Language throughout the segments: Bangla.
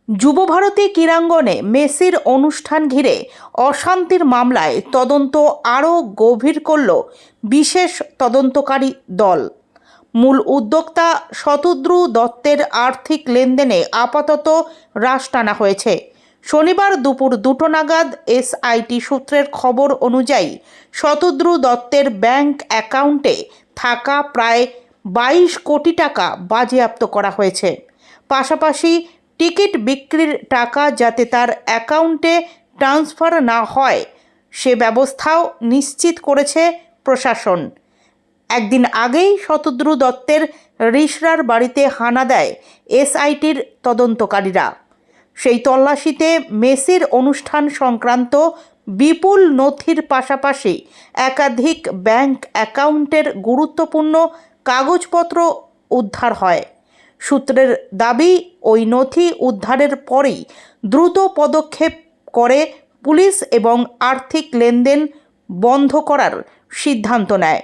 যুবভারতী ক্রীড়াঙ্গনে মেসির অনুষ্ঠান ঘিরে অশান্তির মামলায় তদন্ত আরও গভীর করল বিশেষ তদন্তকারী দল। মূল উদ্যোক্তা শতদ্রু দত্তের আর্থিক লেনদেনে আপাতত রাশ টানা হয়েছে। শনিবার দুপুর 2টো নাগাদ এসআইটি সূত্রের খবর অনুযায়ী শতদ্রু দত্তের ব্যাংক অ্যাকাউন্টে থাকা প্রায় 22 কোটি টাকা বাজেয়াপ্ত করা হয়েছে। পাশাপাশি টিকিট বিক্রির টাকা যাতে তার অ্যাকাউন্টে ট্রান্সফার না হয় সে ব্যবস্থাও নিশ্চিত করেছে প্রশাসন। একদিন আগেই শতদ্রু দত্তের রিষড়ার বাড়িতে হানা দেয় এসআইটির তদন্তকারীরা। সেই তল্লাশিতে মেসির অনুষ্ঠান সংক্রান্ত বিপুল নথির পাশাপাশি একাধিক ব্যাংক অ্যাকাউন্টের গুরুত্বপূর্ণ কাগজপত্র উদ্ধার হয়। সূত্রের দাবি, ওই নথি উদ্ধারের পরেই দ্রুত পদক্ষেপ করে পুলিশ এবং আর্থিক লেনদেন বন্ধ করার সিদ্ধান্ত নেয়।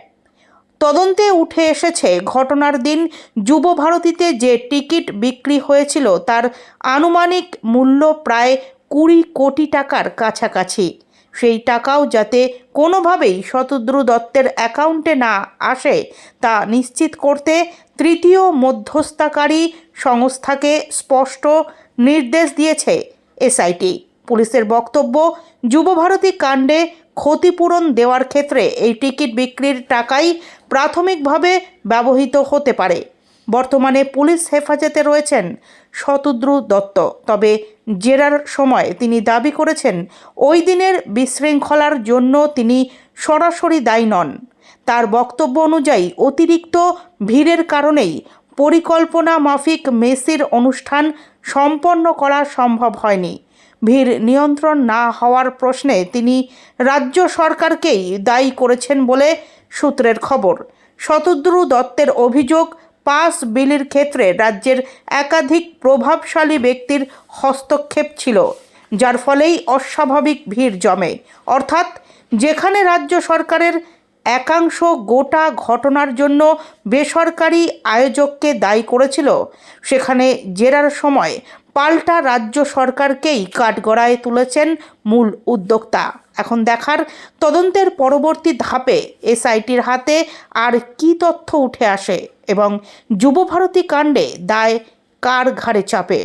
তদন্তে উঠে এসেছে, ঘটনার দিন যুবভারতীতে যে টিকিট বিক্রি হয়েছিল তার আনুমানিক মূল্য প্রায় 20 কোটি টাকার কাছাকাছি। সেই টাকাও যাতে কোনোভাবেই শতদ্রু দত্তের অ্যাকাউন্টে না আসে তা নিশ্চিত করতে তৃতীয় মধ্যস্থতাকারী সংস্থাকে স্পষ্ট নির্দেশ দিয়েছে এসআইটি। পুলিশের বক্তব্য, যুবভারতী কাণ্ডে ক্ষতিপূরণ দেওয়ার ক্ষেত্রে এই টিকিট বিক্রির টাকাই প্রাথমিকভাবে ব্যবহৃত হতে পারে। বর্তমানে পুলিশ হেফাজতে রয়েছেন শতদ্রু দত্ত। তবে জেরার সময় তিনি দাবি করেছেন ওই দিনের বিশৃঙ্খলার জন্য তিনি সরাসরি দায়ী নন। তার বক্তব্য অনুযায়ী অতিরিক্ত ভিড়ের কারণেই পরিকল্পনা মাফিক মেসির অনুষ্ঠান সম্পন্ন করা সম্ভব হয়নি। ভিড় নিয়ন্ত্রণ না হওয়ার প্রশ্নে তিনি রাজ্য সরকারকেই দায়ী করেছেন বলে সূত্রের খবর। শতদ্রু দত্তের অভিযোগ, পাস বিলির ক্ষেত্রে রাজ্যের একাধিক প্রভাবশালী ব্যক্তির হস্তক্ষেপ ছিল, যার ফলেই অস্বাভাবিক ভিড় জমে। অর্থাৎ যেখানে রাজ্য সরকারের একাংশ গোটা ঘটনার জন্য বেসরকারি আয়োজককে দায়ী করেছিল, সেখানে জেরার সময় পাল্টা রাজ্য সরকারকেই কাঠগড়ায় তুলেছেন মূল উদ্যোক্তা। এখন দেখার তদন্তের পরবর্তী ধাপে এসআইটির হাতে আর কী তথ্য উঠে আসে এবং যুবভারতী কাণ্ডে দায় কার ঘাড়ে চাপে।